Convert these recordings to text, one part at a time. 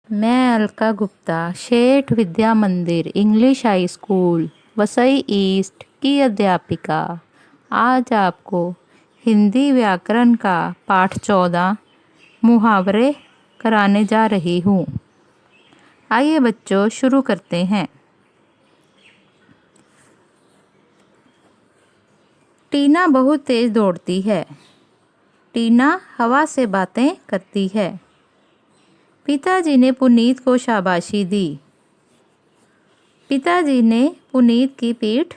मैं अलका गुप्ता शेठ विद्या मंदिर English high school Vasai east की अध्यापिका आज आपको हिंदी व्याकरण का पाठ 14 मुहावरे कराने जा रही हूँ। आइए बच्चों शुरू करते हैं। टीना बहुत तेज दौड़ती है। टीना हवा से बातें करती है। पिताजी ने पुनीत को शाबाशी दी। पिताजी ने पुनीत की पीठ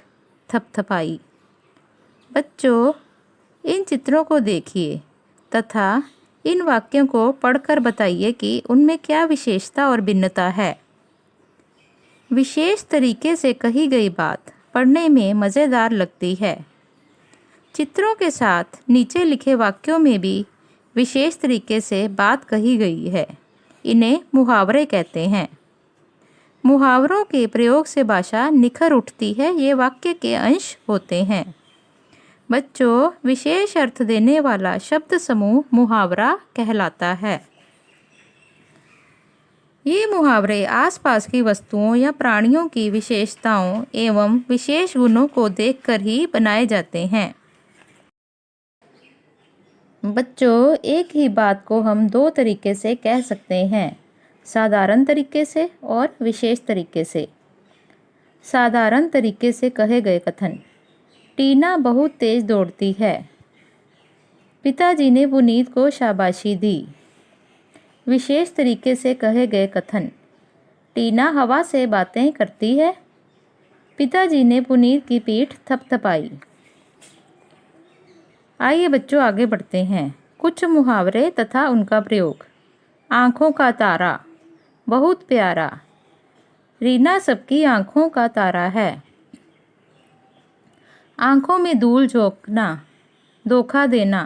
थपथपाई। बच्चों, इन चित्रों को देखिए तथा इन वाक्यों को पढ़कर बताइए कि उनमें क्या विशेषता और भिन्नता है। विशेष तरीके से कही गई बात पढ़ने में मज़ेदार लगती है। चित्रों के साथ नीचे लिखे वाक्यों में भी विशेष तरीके से बात कही गई है। इन्हें मुहावरे कहते हैं। मुहावरों के प्रयोग से भाषा निखर उठती है। ये वाक्य के अंश होते हैं। बच्चों, विशेष अर्थ देने वाला शब्द समूह मुहावरा कहलाता है। ये मुहावरे आसपास की वस्तुओं या प्राणियों की विशेषताओं एवं विशेष गुणों को देखकर ही बनाए जाते हैं। बच्चों, एक ही बात को हम दो तरीके से कह सकते हैं, साधारण तरीके से और विशेष तरीके से। साधारण तरीके से कहे गए कथन: टीना बहुत तेज दौड़ती है। पिताजी ने पुनीत को शाबाशी दी। विशेष तरीके से कहे गए कथन: टीना हवा से बातें करती है। पिताजी ने पुनीत की पीठ थपथपाई। आइए बच्चों आगे बढ़ते हैं। कुछ मुहावरे तथा उनका प्रयोग। आँखों का तारा, बहुत प्यारा। रीना सबकी आँखों का तारा है। आँखों में धूल झोंकना, धोखा देना।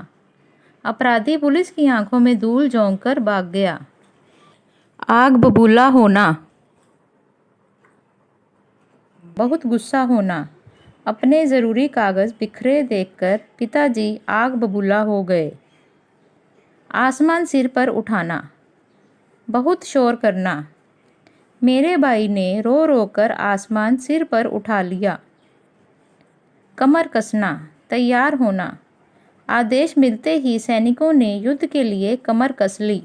अपराधी पुलिस की आँखों में धूल झोंक कर भाग गया। आग बबूला होना, बहुत गुस्सा होना। अपने ज़रूरी कागज़ बिखरे देखकर पिताजी आग बबूला हो गए। आसमान सिर पर उठाना, बहुत शोर करना। मेरे भाई ने रो रो कर आसमान सिर पर उठा लिया। कमर कसना, तैयार होना। आदेश मिलते ही सैनिकों ने युद्ध के लिए कमर कस ली।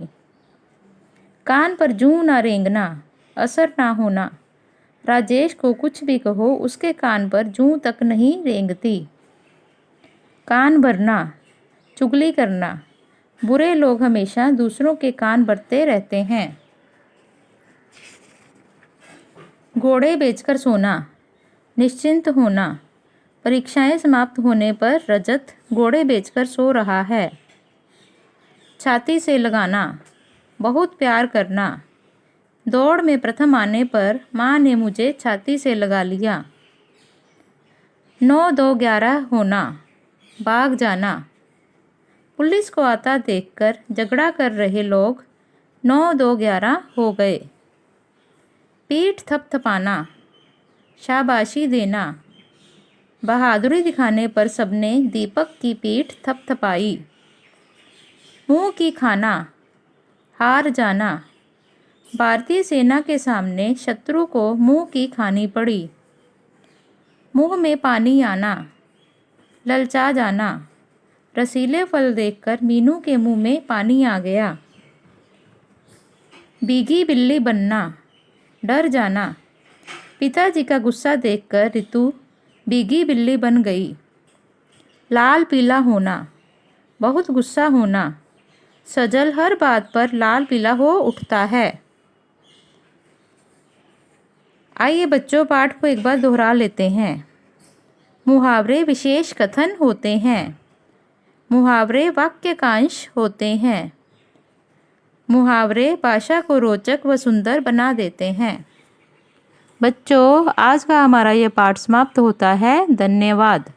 कान पर जूं ना रेंगना, असर ना होना। राजेश को कुछ भी कहो उसके कान पर जूं तक नहीं रेंगती। कान भरना, चुगली करना। बुरे लोग हमेशा दूसरों के कान भरते रहते हैं। घोड़े बेचकर सोना, निश्चिंत होना। परीक्षाएं समाप्त होने पर रजत घोड़े बेचकर सो रहा है। छाती से लगाना, बहुत प्यार करना। दौड़ में प्रथम आने पर माँ ने मुझे छाती से लगा लिया। 9-2-11 होना, भाग जाना। पुलिस को आता देखकर झगड़ा कर रहे लोग 9-2-11 हो गए। पीठ थपथपाना, शाबाशी देना। बहादुरी दिखाने पर सबने दीपक की पीठ थपथपाई। मुंह की खाना, हार जाना। भारतीय सेना के सामने शत्रु को मुंह की खानी पड़ी। मुंह में पानी आना, ललचा जाना। रसीले फल देखकर मीनू के मुंह में पानी आ गया। भीगी बिल्ली बनना, डर जाना। पिताजी का गुस्सा देखकर रितु भीगी बिल्ली बन गई। लाल पीला होना, बहुत गुस्सा होना। सजल हर बात पर लाल पीला हो उठता है। आइए बच्चों पाठ को एक बार दोहरा लेते हैं। मुहावरे विशेष कथन होते हैं। मुहावरे वाक्यांश होते हैं। मुहावरे भाषा को रोचक व सुंदर बना देते हैं। बच्चों, आज का हमारा ये पाठ समाप्त होता है। धन्यवाद।